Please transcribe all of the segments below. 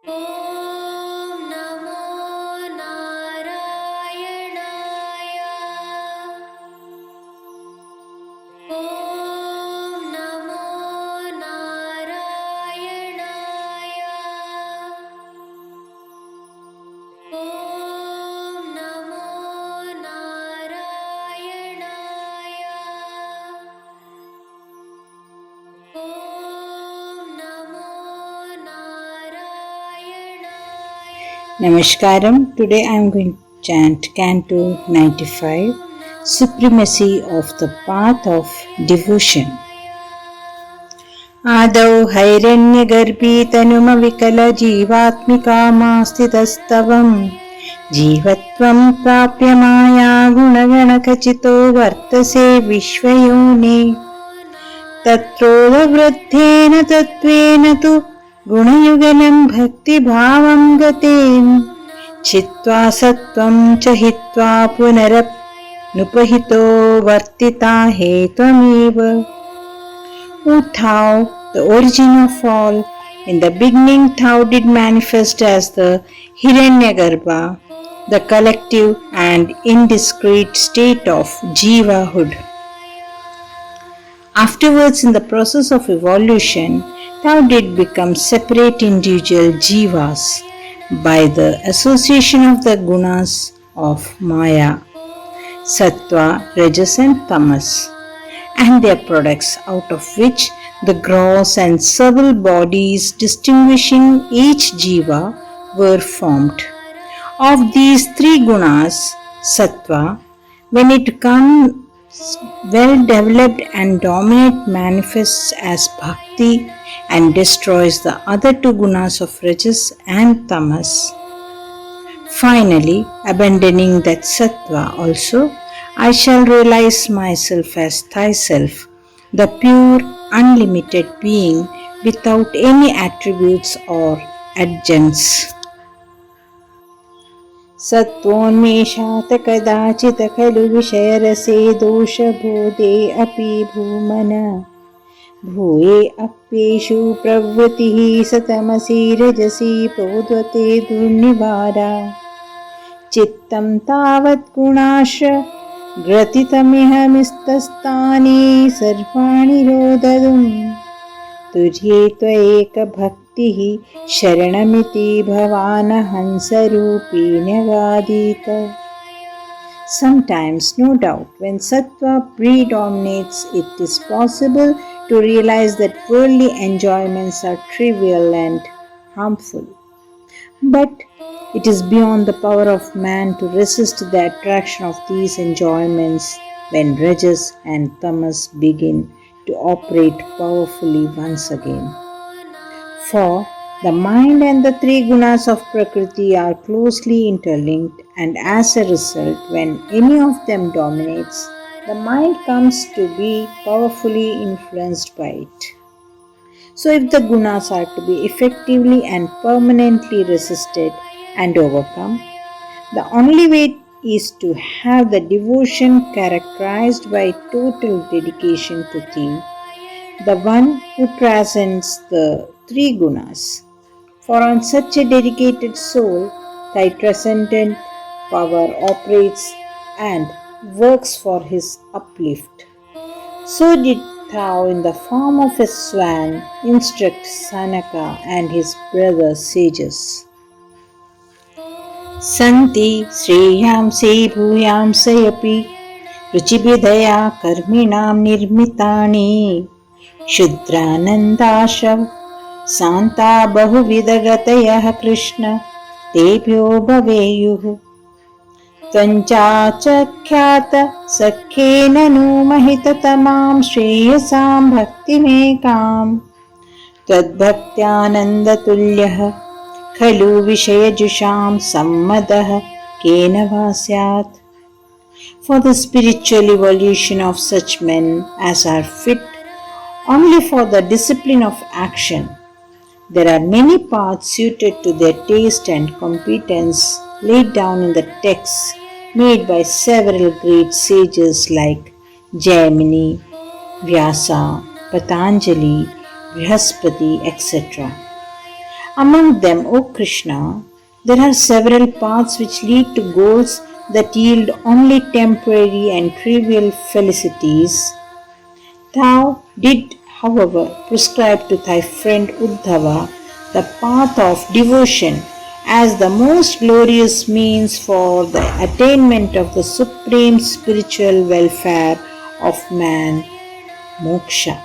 Om Namo Narayanaya. Om Namo Narayanaya. Om Namo Narayanaya. Om Namo Narayanaya. Namaskaram. Today I am going to chant Canto 95, Supremacy of the Path of Devotion. आदौ हैरण्यगर्भी तनुमविकलजीवात्मिकामास्थितस्तवम् जीवत्वं प्राप्य माया गुणगणखचितो वर्तसे विश्वयोने तत्रोदवृद्धेन तत्त्वेन तु गुणयुगलं भक्तिभावं गतेन् छित्त्वा सत्त्वं च हित्वा पुनरनुपहितो वर्तिता हेत्वमेव. O Thou, the origin of all, in the beginning Thou did manifest as the Hiranyagarbha, the collective and indiscrete state of Jivahood. Afterwards, in the process of evolution, Thou did become separate individual Jivas by the association of the gunas of Maya, Sattva, Rajas and Tamas, and their products, out of which the gross and subtle bodies distinguishing each jiva were formed. Of these three gunas, Sattva, when it comes well developed and dominant, manifests as bhakti and destroys the other two gunas of Rajas and Tamas. Finally, abandoning that Sattva also, I shall realize myself as Thyself, the pure, unlimited being without any attributes or adjuncts. सत्त्वोन्मेषात् कदाचित् खलु विषयरसे दोषबोधे अपि भूमन भूये अप्येषु प्रवृत्तिः सतमसि रजसि प्रोद्वते दुर्निवारा चित्तं तावत् गुणाश्र ग्रथितमिहमिस्तस्तानि सर्वाणि रोदधुम् तुर्ये त्वयैकभक्तिः शरणमिति भवान् हंसरूपी न्यगादीत. Sometimes, no doubt, when Sattva predominates, it is possible to realize that worldly enjoyments are trivial and harmful. But it is beyond the power of man to resist the attraction of these enjoyments when Rajas and Tamas begin to operate powerfully once again. For the mind and the three gunas of Prakriti are closely interlinked, and as a result, when any of them dominates, the mind comes to be powerfully influenced by it. So if the gunas are to be effectively and permanently resisted and overcome, the only way is to have the devotion characterized by total dedication to Thee, the one who transcends the three gunas. For on such a dedicated soul, Thy transcendent power operates and works for his uplift. So did Thou, in the form of a swan, instruct Sanaka and his brother sages. Santi Shreyamse Bhuyamse Api Ruchibhidaya Karminam Nirmitani Shudranandashav Santa Bahuvidagatayah Krishna Tebhyo Bhaveyuh Tvanchachakhyata Sakhena Numahitatamam Shreyasam Bhaktimekam Tadbhaktyanandatulyah Khalu Vishayajusham Sammadah Kenava Syat. For the spiritual evolution of such men as are fit only for the discipline of action, there are many paths suited to their taste and competence laid down in the texts made by several great sages like Jaimini, Vyasa, Patanjali, Brihaspati, etc. Among them, O Krishna, there are several paths which lead to goals that yield only temporary and trivial felicities. Thou did, however, prescribe to thy friend Uddhava the path of devotion as the most glorious means for the attainment of the supreme spiritual welfare of man, moksha.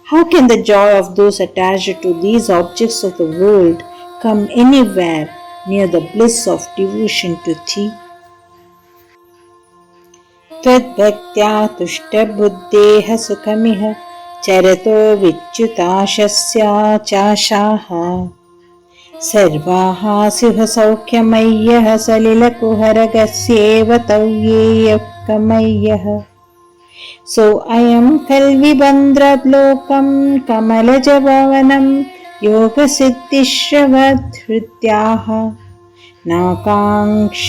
How can the joy of those attached to these objects of the world come anywhere near the bliss of devotion to thee? त्वद्भक्त्या तुष्टबुद्धेः सुखमिह चरतो विच्युताशस्या चाशाः सर्वाः सुखसौख्यमय्यः सलिलकुहरगस्येव तव्येयः कमय्यः सोऽयं कल्विबन्ध्रलोकं कमलजभवनं योगसिद्धिश्रवधृत्याः नाकाङ्क्ष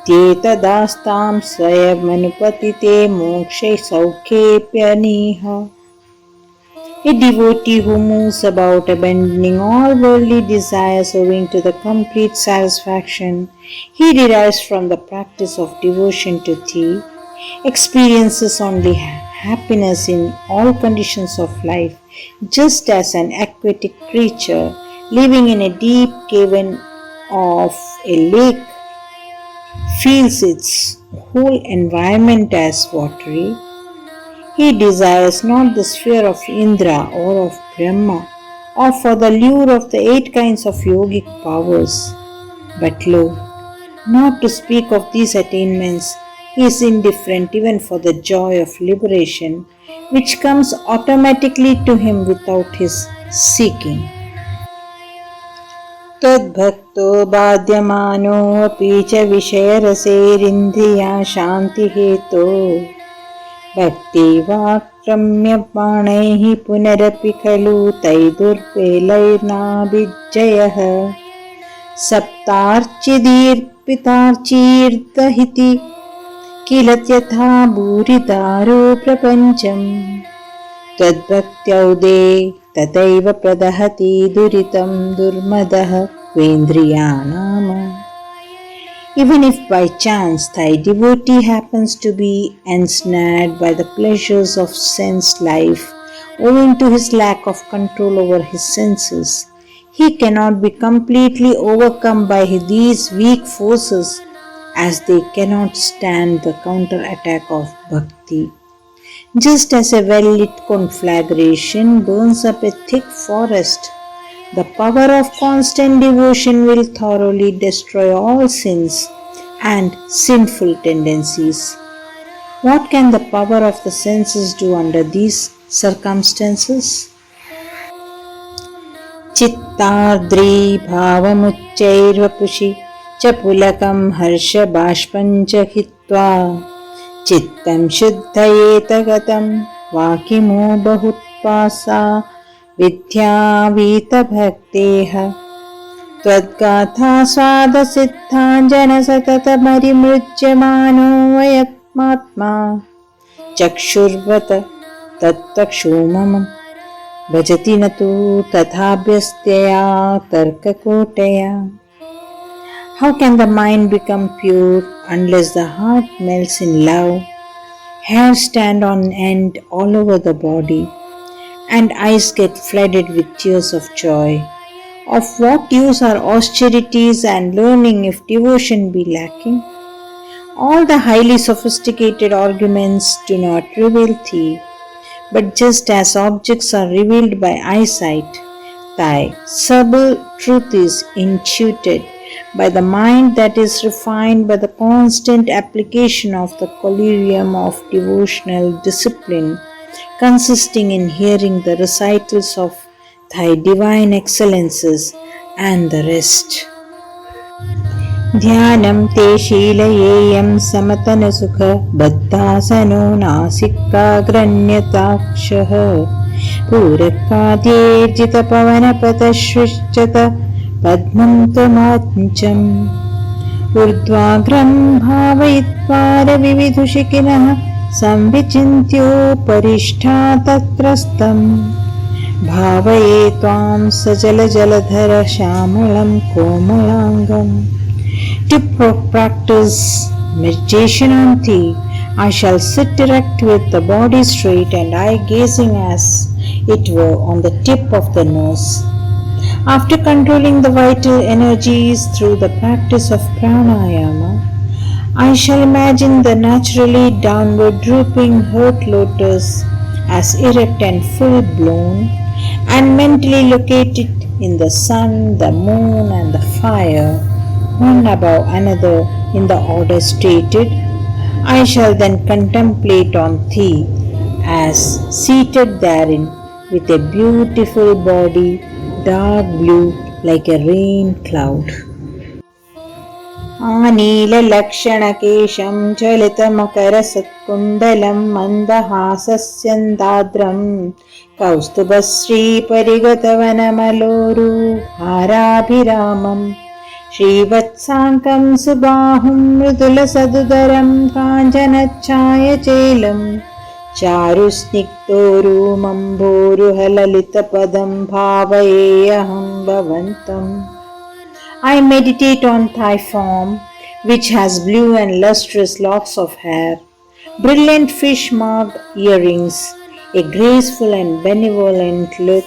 त्येतदास्तां स्वयमनुपतिते मोक्षे सौख्येऽप्यनीह. A devotee who moves about abandoning all worldly desires owing to the complete satisfaction he derives from the practice of devotion to thee experiences only happiness in all conditions of life, just as an aquatic creature living in a deep cavern of a lake feels its whole environment as watery. He desires not the sphere of Indra or of Brahma or for the lure of the 8 kinds of yogic powers. But lo, not to speak of these attainments, he is indifferent even for the joy of liberation which comes automatically to him without his seeking. त्वद्भक्तो बाध्यमानोऽपि च विषयरसेरिन्द्रिया शान्तिहेतो भक्तिवाक्रम्यमाणैः पुनरपि खलु तैर्दुर्बलैर्नाभिजयः सप्तार्चिदीर्पितार्चीर्दहिति किल यथा भूरिदारो प्रपञ्चम् त्वद्भक्त्यौदे तथैव प्रदहति दुरितं दुर्मदः क्वेन्द्रियाणाम्. Even if by chance thy devotee happens to be ensnared by the pleasures of sense life owing to his lack of control over his senses, he cannot be completely overcome by these weak forces as they cannot stand the counter-attack of bhakti. Just as a well-lit conflagration burns up a thick forest, the power of constant devotion will thoroughly destroy all sins and sinful tendencies. What can the power of the senses do under these circumstances? चित्तार्द्री भावमुच्चैर्वपुषि च पुलकं हर्षबाष्पं च हित्वा चित्तं शुद्धयेत गतं वाकिमो बहुत्पासा विद्यावीतभक्तेः त्वद्गाथास्वादसिद्धाञ्जनसततमरिमृज्यमानो वयत्मात्मा चक्षुर्वत तत्तक्षूमम् भजति न तु तथाभ्यस्त्यया तर्ककोटया. How can the mind become pure unless the heart melts in love, hair stand on end all over the body, and eyes get flooded with tears of joy? Of what use are austerities and learning if devotion be lacking? All the highly sophisticated arguments do not reveal thee, but just as objects are revealed by eyesight, thy subtle truth is intuited by the mind that is refined by the constant application of the collyrium of devotional discipline, consisting in hearing the recitals of thy divine excellences and the rest. ध्यानं ते शीलयेयं समतनसुख बद्धासनो नासिकाग्रण्यताक्षः पूरकाद्येर्जितपवनपतसृष्टत पद्मं त्वमात्मजम् ऊर्ध्वाग्रं भावयित्वा रविविदुषिकिनः संविचिन्त्योपरिष्ठा तत्रस्थम् भावये त्वां सजलजलधर श्यामलं कोमलाङ्गम्. To practice meditation on tea, I shall sit erect with the body straight and eye gazing as it were on the tip of the nose. After controlling the vital energies through the practice of pranayama, I shall imagine the naturally downward drooping heart lotus as erect and full blown, and mentally locate it in the sun, the moon, and the fire, one above another in the order stated. I shall then contemplate on thee as seated therein with a beautiful body, dark blue like a rain cloud. आनीललक्षणकेशं चलितमकरसत्कुण्डलं मन्दहासस्यन्दाद्रं कौस्तुभश्रीपरिगतवनमलोरुहाराभिरामम् श्रीवत्साङ्कं सुबाहुं मृदुलसदुदरं काञ्चनच्छायचेलं चारुस्निग्धोरुमम्भोरुहललितपदं भावयेऽहं भवन्तम्. I meditate on thy form, which has blue and lustrous locks of hair, brilliant fish-marked earrings, a graceful and benevolent look,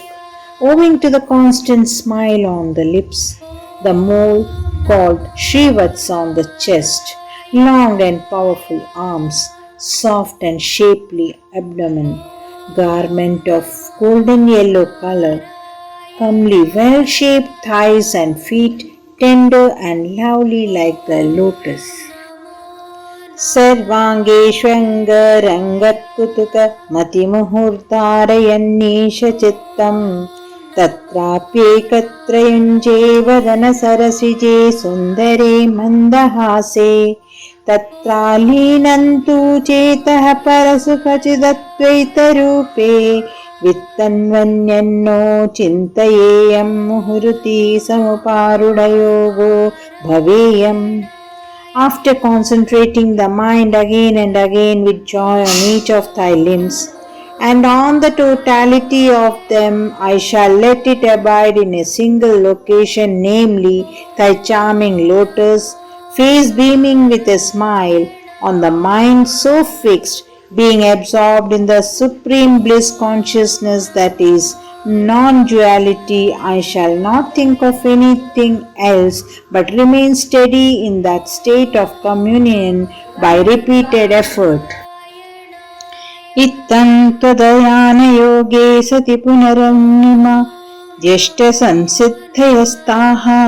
owing to the constant smile on the lips, the mole called Srivatsa on the chest, long and powerful arms, soft and shapely abdomen, garment of golden yellow color, comely well-shaped thighs and feet, tender and lovely like the lotus. सर्वाङ्गेष्वङ्गरङ्गत्कुतुक मतिमुहूर्तारयन्नीशचित्तम् तत्राप्येकत्र युञ्जे वदनसरसिजे सुन्दरे मन्दहासे तत्रालीनन्तु चेतः परसुखचिदद्वैतरूपे वित्तन्वन्यन्नो चिन्तयेयं मुहुरुति समुपारूढयोगो भवेयम्. After concentrating the mind again and again with joy on each of thy limbs and on the totality of them, I shall let it abide in a single location, namely thy charming lotus, face beaming with a smile, on the mind so fixed, being absorbed in the supreme bliss consciousness that is non-duality. I shall not think of anything else but remain steady in that state of communion by repeated effort. Ittam tadayana yoge sati punaramnima jyeshtasansiddhayastaha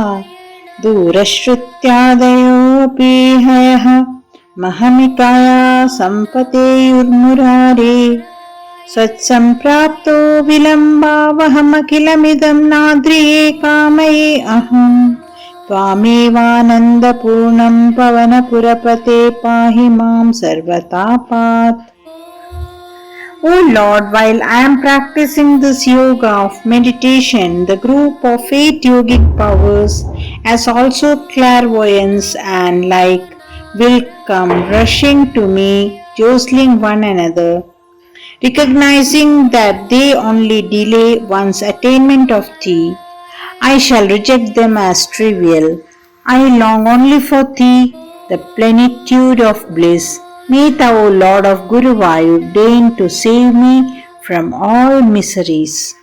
durashrutyaadayopi hayaha mahamikaya sampateyurmurare सत्सम्प्राप्तो विलम्बावहमखिलमिदं नाद्रिये कामये अहं त्वामेवानन्दपूर्णं पवनपुरपते पाहि मां सर्वतापात्. O Lord, while I am practicing this yoga of meditation, the group of 8 yogic powers, as also clairvoyance and like, will come rushing to me, jostling one another. Recognizing that they only delay one's attainment of thee, I shall reject them as trivial. I long only for thee, the plenitude of bliss. May thou, O Lord of Guruvayur, deign to save me from all miseries.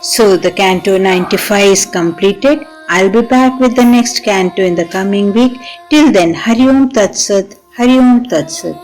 So the canto 95 is completed. I'll be back with the next canto in the coming week. Till then, Hari Om Tat Sat, Hari Om Tat Sat.